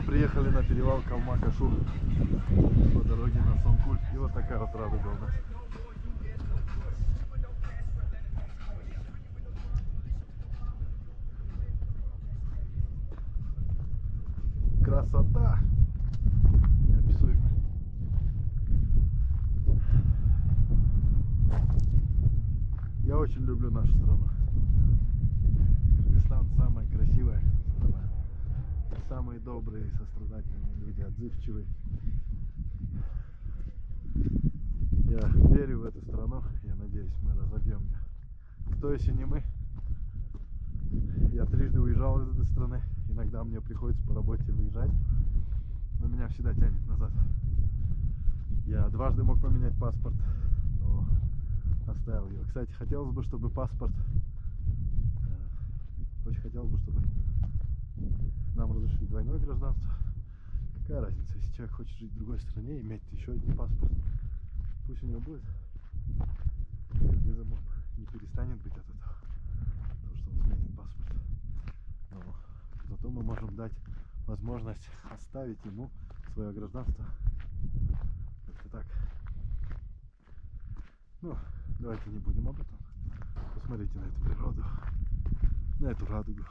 Мы приехали на перевал Калма-Кашу по дороге на Сонгкуль. И вот такая вот радуга у нас. Красота! Неописуемая. Я очень люблю нашу страну. Кыргызстан самая красивая страна. Самые добрые и сострадательные люди, отзывчивые. Я верю в эту страну. Я надеюсь, мы разобьем ее. Кто если не мы? Я трижды уезжал из этой страны. Иногда мне приходится по работе выезжать, но меня всегда тянет назад. Я дважды мог поменять паспорт, но оставил его. Кстати, хотелось бы, чтобы паспорт, очень хотелось бы, чтобы нам разрешили двойное гражданство. Какая разница, если человек хочет жить в другой стране, иметь еще один паспорт, пусть у него будет. Кыргызом он не перестанет быть от этого, потому что он сменит паспорт. Но зато мы можем дать возможность оставить ему свое гражданство. Как-то так. Ну, давайте не будем об этом. Посмотрите на эту природу, на эту радугу.